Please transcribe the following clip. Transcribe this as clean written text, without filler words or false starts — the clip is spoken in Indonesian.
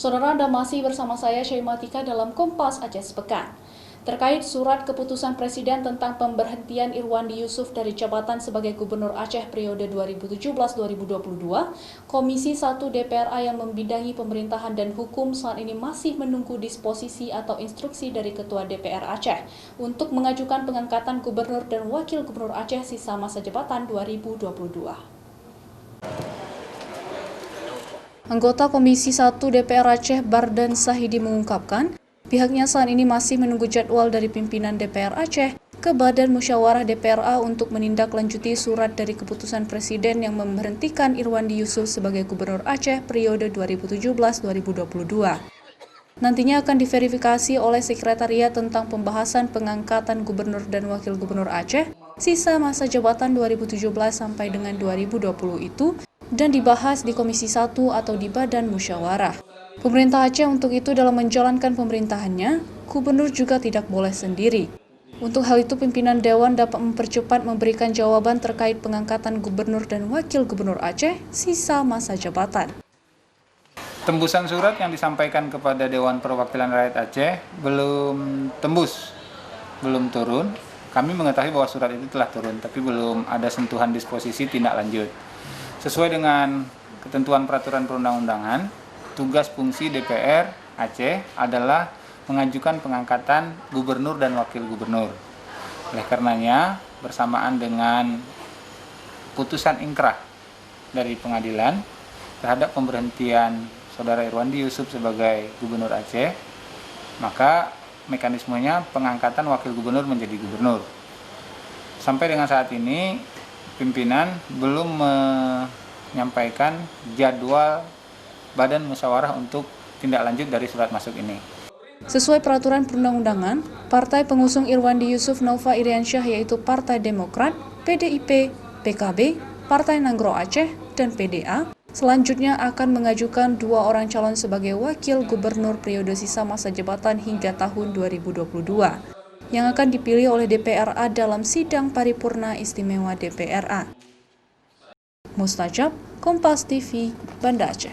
Saudara, Anda masih bersama saya Syaimatika dalam Kompas Aceh Sepekan. Terkait surat keputusan Presiden tentang pemberhentian Irwandi Yusuf dari jabatan sebagai Gubernur Aceh periode 2017-2022, Komisi 1 DPRA yang membidangi pemerintahan dan hukum saat ini masih menunggu disposisi atau instruksi dari Ketua DPR Aceh untuk mengajukan pengangkatan Gubernur dan Wakil Gubernur Aceh sisa masa jabatan 2022. Anggota Komisi 1 DPR Aceh Bardan Sahidi mengungkapkan, pihaknya saat ini masih menunggu jadwal dari pimpinan DPR Aceh ke Badan Musyawarah DPRA untuk menindaklanjuti surat dari keputusan Presiden yang memberhentikan Irwandi Yusuf sebagai Gubernur Aceh periode 2017-2022. Nantinya akan diverifikasi oleh Sekretariat tentang pembahasan pengangkatan Gubernur dan Wakil Gubernur Aceh sisa masa jabatan 2017 sampai dengan 2020 itu dan dibahas di Komisi 1 atau di Badan Musyawarah. Pemerintah Aceh untuk itu dalam menjalankan pemerintahannya, Gubernur juga tidak boleh sendiri. Untuk hal itu pimpinan Dewan dapat mempercepat memberikan jawaban terkait pengangkatan Gubernur dan Wakil Gubernur Aceh sisa masa jabatan. Tembusan surat yang disampaikan kepada Dewan Perwakilan Rakyat Aceh belum tembus, belum turun. Kami mengetahui bahwa surat itu telah turun, tapi belum ada sentuhan disposisi tindak lanjut. Sesuai dengan ketentuan peraturan perundang-undangan, tugas fungsi DPR Aceh adalah mengajukan pengangkatan gubernur dan wakil gubernur. Oleh karenanya, bersamaan dengan putusan ingkrah dari pengadilan terhadap pemberhentian Saudara Irwandi Yusuf sebagai gubernur Aceh, maka mekanismenya pengangkatan wakil gubernur menjadi gubernur. Sampai dengan saat ini, pimpinan belum menyampaikan jadwal Badan Musyawarah untuk tindak lanjut dari surat masuk ini. Sesuai peraturan perundang-undangan, partai pengusung Irwandi Yusuf Nova Iriansyah yaitu Partai Demokrat, PDIP, PKB, Partai Nanggro Aceh, dan PDA, selanjutnya akan mengajukan 2 orang calon sebagai wakil gubernur periode sisa masa jabatan hingga tahun 2022, yang akan dipilih oleh DPRA dalam sidang paripurna istimewa DPRA. Mustajab, Kompas TV, Banda Aceh.